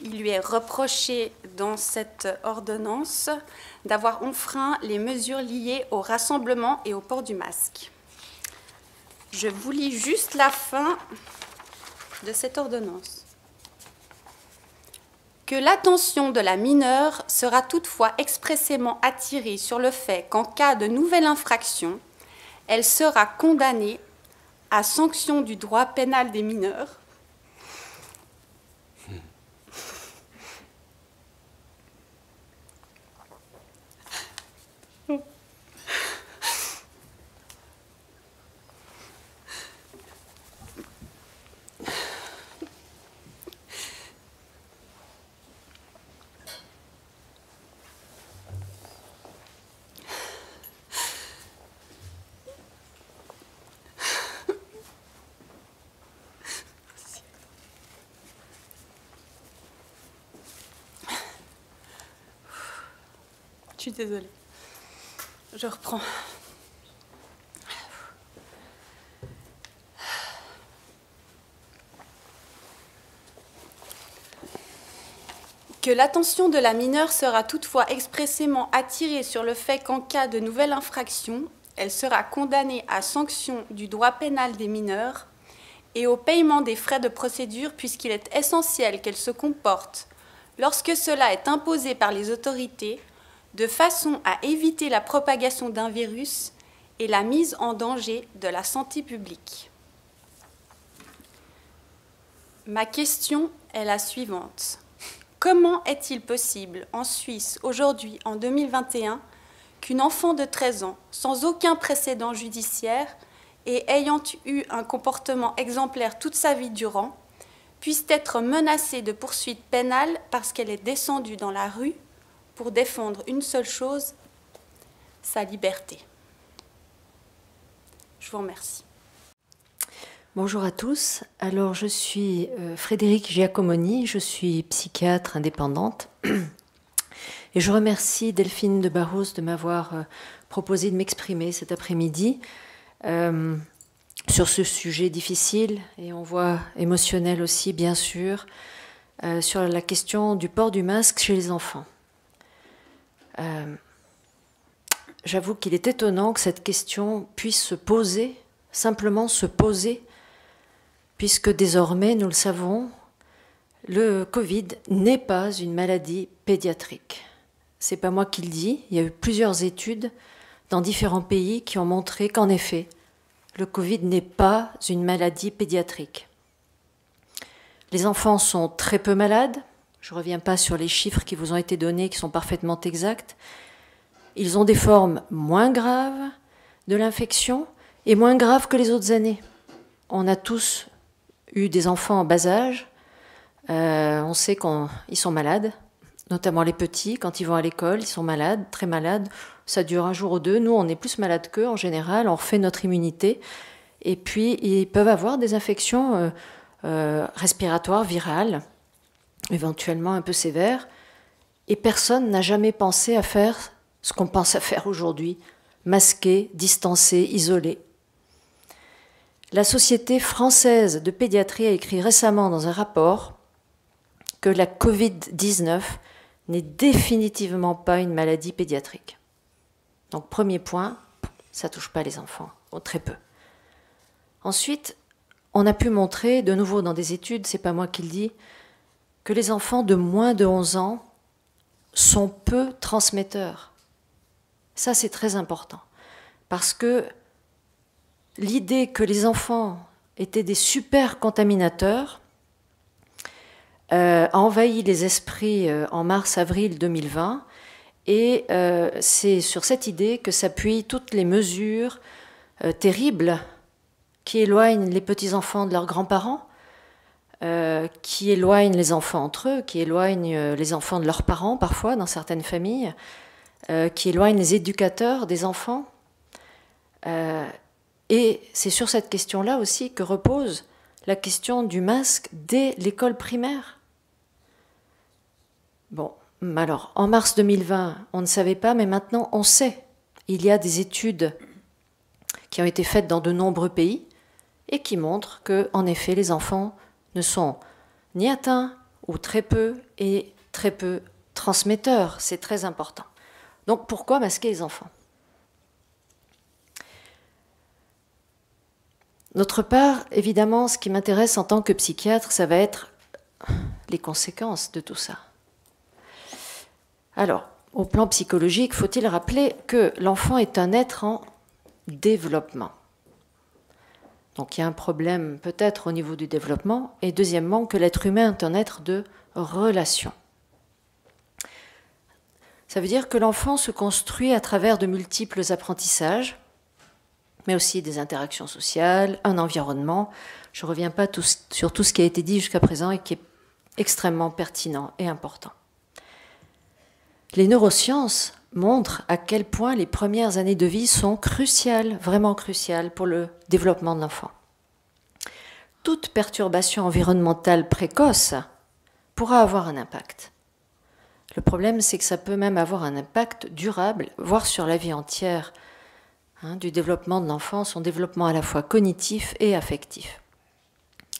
il lui est reproché dans cette ordonnance d'avoir enfreint les mesures liées au rassemblement et au port du masque. Je vous lis juste la fin de cette ordonnance. Que l'attention de la mineure sera toutefois expressément attirée sur le fait qu'en cas de nouvelle infraction, elle sera condamnée à sanction du droit pénal des mineurs. Je suis désolée. Je reprends. Que l'attention de la mineure sera toutefois expressément attirée sur le fait qu'en cas de nouvelle infraction, elle sera condamnée à sanction du droit pénal des mineurs et au paiement des frais de procédure puisqu'il est essentiel qu'elle se comporte, lorsque cela est imposé par les autorités, de façon à éviter la propagation d'un virus et la mise en danger de la santé publique. Ma question est la suivante. Comment est-il possible en Suisse, aujourd'hui, en 2021, qu'une enfant de 13 ans, sans aucun précédent judiciaire et ayant eu un comportement exemplaire toute sa vie durant, puisse être menacée de poursuites pénales parce qu'elle est descendue dans la rue pour défendre une seule chose, sa liberté. Je vous remercie. Bonjour à tous. Alors, je suis Frédérique Giacomoni, je suis psychiatre indépendante et je remercie Delphine de Barros de m'avoir proposé de m'exprimer cet après-midi sur ce sujet difficile et on voit émotionnel aussi, bien sûr, sur la question du port du masque chez les enfants. J'avoue qu'il est étonnant que cette question puisse se poser, simplement se poser, puisque désormais, nous le savons, le Covid n'est pas une maladie pédiatrique. Ce n'est pas moi qui le dis, il y a eu plusieurs études dans différents pays qui ont montré qu'en effet, le Covid n'est pas une maladie pédiatrique. Les enfants sont très peu malades. Je ne reviens pas sur les chiffres qui vous ont été donnés, qui sont parfaitement exacts. Ils ont des formes moins graves de l'infection et moins graves que les autres années. On a tous eu des enfants en bas âge. On sait qu'ils sont malades, notamment les petits. Quand ils vont à l'école, ils sont malades, très malades. Ça dure un jour ou deux. Nous, on est plus malades qu'eux en général. On refait notre immunité. Et puis, ils peuvent avoir des infections respiratoires, virales, éventuellement un peu sévères, et personne n'a jamais pensé à faire ce qu'on pense à faire aujourd'hui, masquer, distancer, isoler. La Société française de pédiatrie a écrit récemment dans un rapport que la Covid-19 n'est définitivement pas une maladie pédiatrique. Donc premier point, ça ne touche pas les enfants, ou très peu. Ensuite, on a pu montrer, de nouveau dans des études, c'est pas moi qui le dis, que les enfants de moins de 11 ans sont peu transmetteurs. Ça, c'est très important. Parce que l'idée que les enfants étaient des super contaminateurs a envahi les esprits en mars-avril 2020. Et c'est sur cette idée que s'appuient toutes les mesures terribles qui éloignent les petits-enfants de leurs grands-parents, qui éloignent les enfants entre eux, qui éloignent les enfants de leurs parents parfois dans certaines familles, qui éloignent les éducateurs des enfants. Et c'est sur cette question-là aussi que repose la question du masque dès l'école primaire. Bon, alors en mars 2020, on ne savait pas, mais maintenant on sait. Il y a des études qui ont été faites dans de nombreux pays et qui montrent que, en effet, les enfants ne sont ni atteints ou très peu transmetteurs. C'est très important. Donc pourquoi masquer les enfants? D'autre part, évidemment, ce qui m'intéresse en tant que psychiatre, ça va être les conséquences de tout ça. Alors, au plan psychologique, faut-il rappeler que l'enfant est un être en développement. Donc il y a un problème peut-être au niveau du développement, et deuxièmement, que l'être humain est un être de relation. Ça veut dire que l'enfant se construit à travers de multiples apprentissages, mais aussi des interactions sociales, un environnement. Je ne reviens pas sur tout ce qui a été dit jusqu'à présent et qui est extrêmement pertinent et important. Les neurosciences montrent à quel point les premières années de vie sont cruciales, vraiment cruciales pour le développement de l'enfant. Toute perturbation environnementale précoce pourra avoir un impact. Le problème, c'est que ça peut même avoir un impact durable, voire sur la vie entière, du développement de l'enfant, son développement à la fois cognitif et affectif.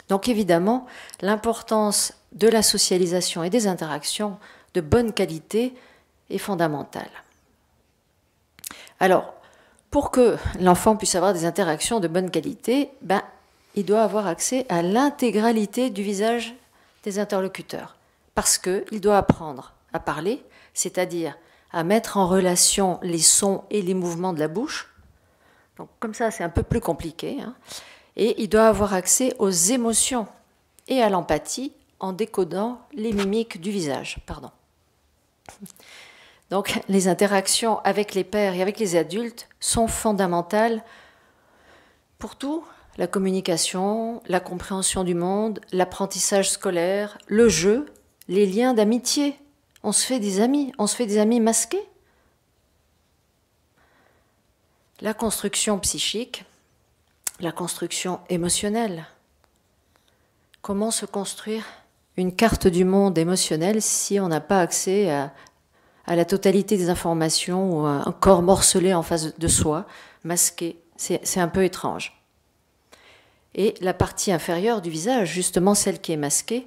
Donc évidemment, l'importance de la socialisation et des interactions de bonne qualité est fondamentale. Alors, pour que l'enfant puisse avoir des interactions de bonne qualité, il doit avoir accès à l'intégralité du visage des interlocuteurs, parce qu'il doit apprendre à parler, c'est-à-dire à mettre en relation les sons et les mouvements de la bouche. Donc, comme ça, c'est un peu plus compliqué. Et il doit avoir accès aux émotions et à l'empathie en décodant les mimiques du visage. Donc, les interactions avec les pairs et avec les adultes sont fondamentales pour tout. La communication, la compréhension du monde, l'apprentissage scolaire, le jeu, les liens d'amitié. On se fait des amis masqués. La construction psychique, la construction émotionnelle. Comment se construire une carte du monde émotionnel si on n'a pas accès à la totalité des informations ou à un corps morcelé en face de soi, masqué? C'est un peu étrange. Et la partie inférieure du visage, justement celle qui est masquée,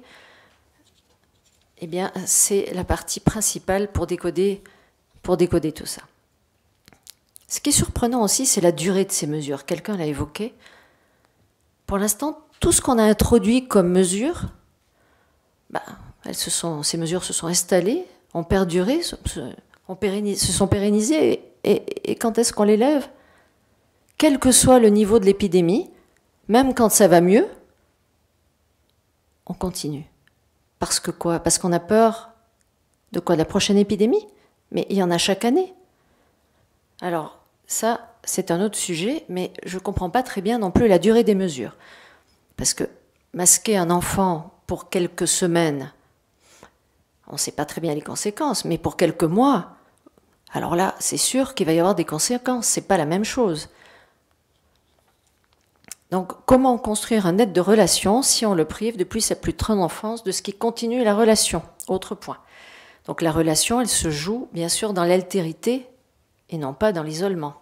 eh bien, c'est la partie principale pour décoder tout ça. Ce qui est surprenant aussi, c'est la durée de ces mesures. Quelqu'un l'a évoqué. Pour l'instant, tout ce qu'on a introduit comme mesures, ces mesures se sont installées, ont perduré, se sont pérennisées. Et quand est-ce qu'on les lève? Quel que soit le niveau de l'épidémie, même quand ça va mieux, on continue. Parce que quoi? Parce qu'on a peur de quoi? De la prochaine épidémie? Mais il y en a chaque année. Alors, ça, c'est un autre sujet, mais je ne comprends pas très bien non plus la durée des mesures. Parce que masquer un enfant pour quelques semaines, on ne sait pas très bien les conséquences, mais pour quelques mois, alors là, c'est sûr qu'il va y avoir des conséquences, ce n'est pas la même chose. Donc, comment construire un être de relation si on le prive depuis sa plus tendre enfance de ce qui continue la relation? Autre point. Donc, la relation, elle se joue, bien sûr, dans l'altérité et non pas dans l'isolement.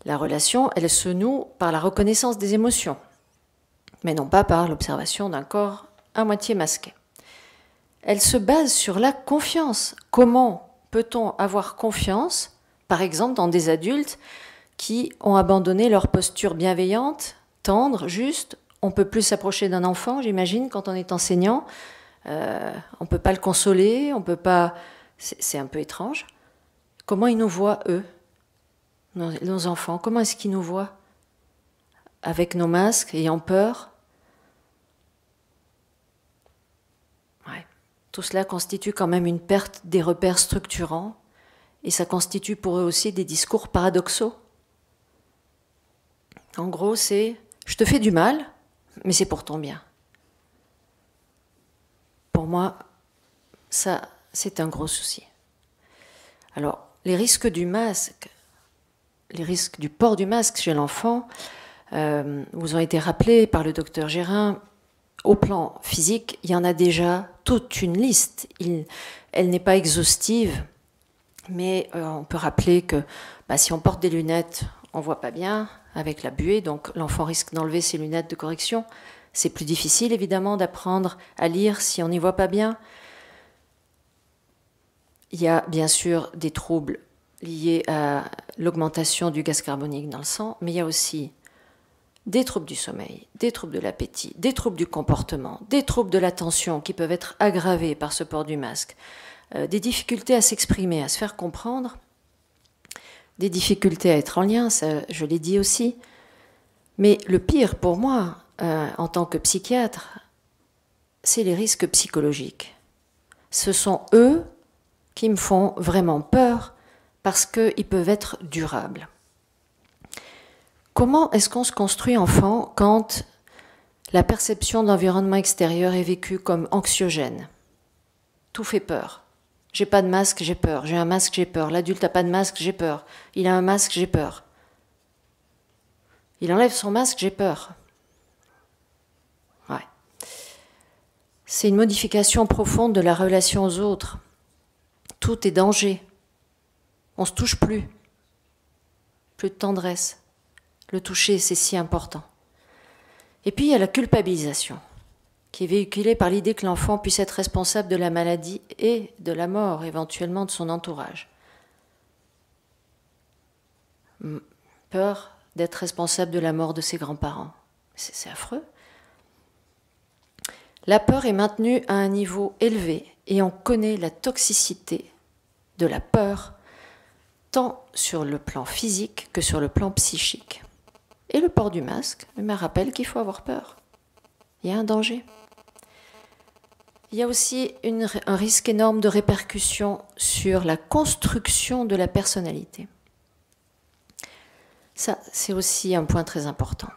La relation, elle se noue par la reconnaissance des émotions, mais non pas par l'observation d'un corps à moitié masqué. Elle se base sur la confiance. Comment peut-on avoir confiance Par exemple, dans des adultes qui ont abandonné leur posture bienveillante, tendre, juste. On ne peut plus s'approcher d'un enfant, j'imagine, quand on est enseignant. On ne peut pas le consoler, on peut pas... C'est un peu étrange. Comment ils nous voient, eux, nos enfants? Comment est-ce qu'ils nous voient? Avec nos masques, ayant peur? Ouais. Tout cela constitue quand même une perte des repères structurants, et ça constitue pour eux aussi des discours paradoxaux. En gros, c'est « je te fais du mal, mais c'est pour ton bien ». Pour moi, ça, c'est un gros souci. Alors, les risques du masque, les risques du port du masque chez l'enfant, vous ont été rappelés par le docteur Gérin. Au plan physique, il y en a déjà toute une liste. Elle n'est pas exhaustive, mais on peut rappeler que si on porte des lunettes, on ne voit pas bien avec la buée, donc l'enfant risque d'enlever ses lunettes de correction. C'est plus difficile, évidemment, d'apprendre à lire si on n'y voit pas bien. Il y a bien sûr des troubles liés à l'augmentation du gaz carbonique dans le sang, mais il y a aussi des troubles du sommeil, des troubles de l'appétit, des troubles du comportement, des troubles de l'attention qui peuvent être aggravés par ce port du masque, des difficultés à s'exprimer, à se faire comprendre, des difficultés à être en lien, ça, je l'ai dit aussi. Mais le pire pour moi, en tant que psychiatre, c'est les risques psychologiques. Ce sont eux qui me font vraiment peur parce qu'ils peuvent être durables. Comment est-ce qu'on se construit enfant quand la perception de l'environnement extérieur est vécue comme anxiogène? Tout fait peur. J'ai pas de masque, j'ai peur. J'ai un masque, j'ai peur. L'adulte n'a pas de masque, j'ai peur. Il a un masque, j'ai peur. Il enlève son masque, j'ai peur. Ouais. C'est une modification profonde de la relation aux autres. Tout est danger. On ne se touche plus. Plus de tendresse. Le toucher, c'est si important. Et puis, il y a la culpabilisation, qui est véhiculée par l'idée que l'enfant puisse être responsable de la maladie et de la mort, éventuellement, de son entourage. Peur d'être responsable de la mort de ses grands-parents. C'est affreux. La peur est maintenue à un niveau élevé et on connaît la toxicité de la peur tant sur le plan physique que sur le plan psychique. Et le port du masque me rappelle qu'il faut avoir peur. Il y a un danger. Il y a aussi un risque énorme de répercussion sur la construction de la personnalité. Ça, c'est aussi un point très important.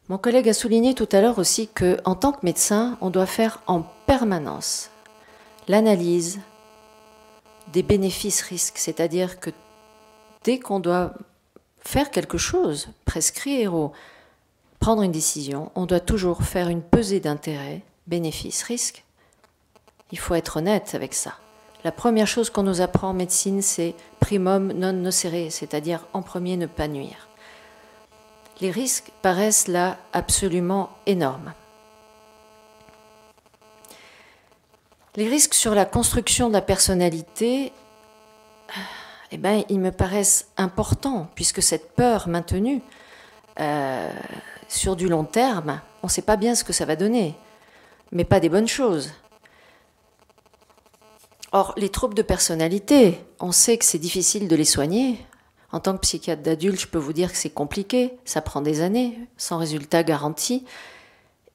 Mon collègue a souligné tout à l'heure aussi qu'en tant que médecin, on doit faire en permanence l'analyse des bénéfices-risques, c'est-à-dire que dès qu'on doit faire quelque chose, prescrire ou prendre une décision, on doit toujours faire une pesée d'intérêt, bénéfice-risque. Il faut être honnête avec ça. La première chose qu'on nous apprend en médecine, c'est primum non nocere, c'est-à-dire en premier ne pas nuire. Les risques paraissent là absolument énormes. Les risques sur la construction de la personnalité, ils me paraissent importants, puisque cette peur maintenue sur du long terme, on ne sait pas bien ce que ça va donner, mais pas des bonnes choses. Or, les troubles de personnalité, on sait que c'est difficile de les soigner. En tant que psychiatre d'adulte, je peux vous dire que c'est compliqué, ça prend des années, sans résultat garanti,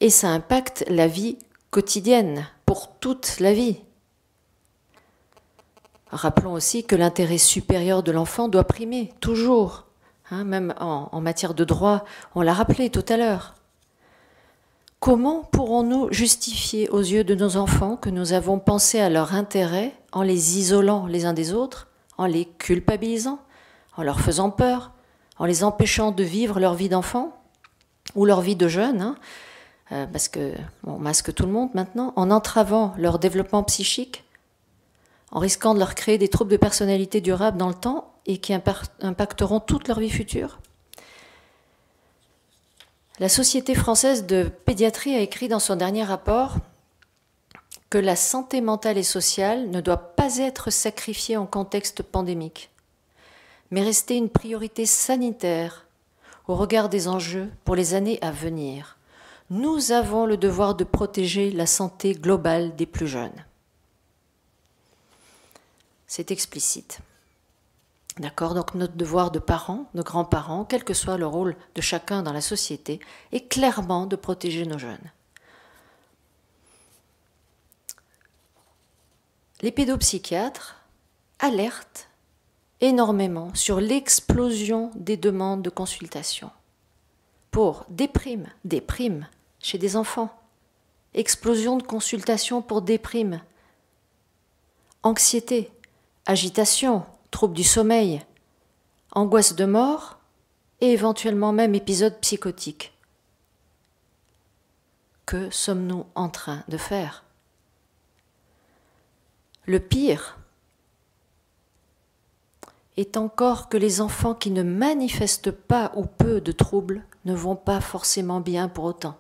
et ça impacte la vie quotidienne, pour toute la vie. Rappelons aussi que l'intérêt supérieur de l'enfant doit primer, toujours. Même en matière de droit, on l'a rappelé tout à l'heure. Comment pourrons-nous justifier aux yeux de nos enfants que nous avons pensé à leur intérêt en les isolant les uns des autres, en les culpabilisant, en leur faisant peur, en les empêchant de vivre leur vie d'enfant ou leur vie de jeune, parce qu'on masque tout le monde maintenant, en entravant leur développement psychique, en risquant de leur créer des troubles de personnalité durables dans le temps et qui impacteront toute leur vie future. La Société française de pédiatrie a écrit dans son dernier rapport que la santé mentale et sociale ne doit pas être sacrifiée en contexte pandémique, mais rester une priorité sanitaire au regard des enjeux pour les années à venir. Nous avons le devoir de protéger la santé globale des plus jeunes. C'est explicite. D'accord, donc notre devoir de parents, de grands-parents, quel que soit le rôle de chacun dans la société, est clairement de protéger nos jeunes. Les pédopsychiatres alertent énormément sur l'explosion des demandes de consultation pour des primes chez des enfants, explosion de consultation pour des primes, anxiété, agitation, troubles du sommeil, angoisse de mort et éventuellement même épisodes psychotiques. Que sommes-nous en train de faire ? Le pire est encore que les enfants qui ne manifestent pas ou peu de troubles ne vont pas forcément bien pour autant.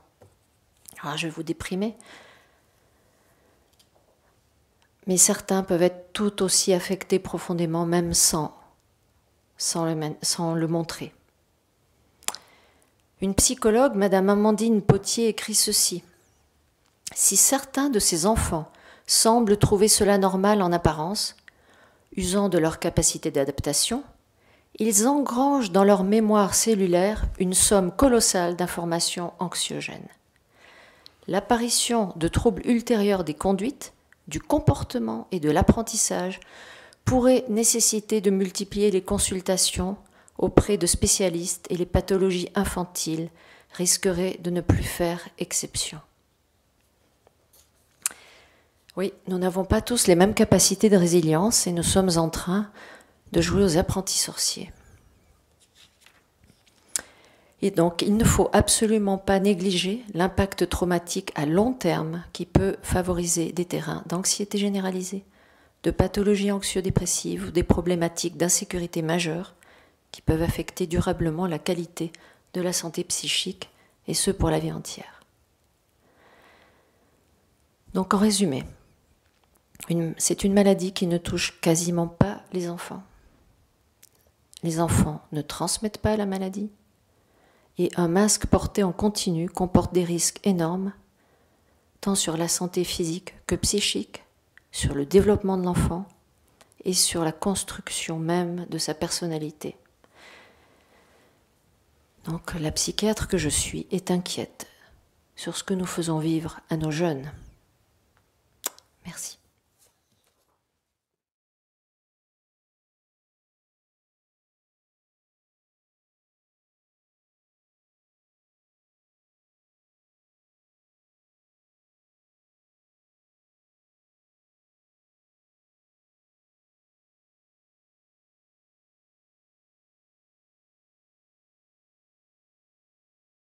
Alors, je vais vous déprimer. Mais certains peuvent être tout aussi affectés profondément, même sans le montrer. Une psychologue, Madame Amandine Potier, écrit ceci. « Si certains de ces enfants semblent trouver cela normal en apparence, usant de leur capacité d'adaptation, ils engrangent dans leur mémoire cellulaire une somme colossale d'informations anxiogènes. L'apparition de troubles ultérieurs des conduites, du comportement et de l'apprentissage pourrait nécessiter de multiplier les consultations auprès de spécialistes et les pathologies infantiles risqueraient de ne plus faire exception. » Oui, nous n'avons pas tous les mêmes capacités de résilience et nous sommes en train de jouer aux apprentis sorciers. Et donc, il ne faut absolument pas négliger l'impact traumatique à long terme qui peut favoriser des terrains d'anxiété généralisée, de pathologies anxio-dépressives ou des problématiques d'insécurité majeure qui peuvent affecter durablement la qualité de la santé psychique et ce pour la vie entière. Donc, en résumé, c'est une maladie qui ne touche quasiment pas les enfants. Les enfants ne transmettent pas la maladie et un masque porté en continu comporte des risques énormes, tant sur la santé physique que psychique, sur le développement de l'enfant et sur la construction même de sa personnalité. Donc la psychiatre que je suis est inquiète sur ce que nous faisons vivre à nos jeunes. Merci.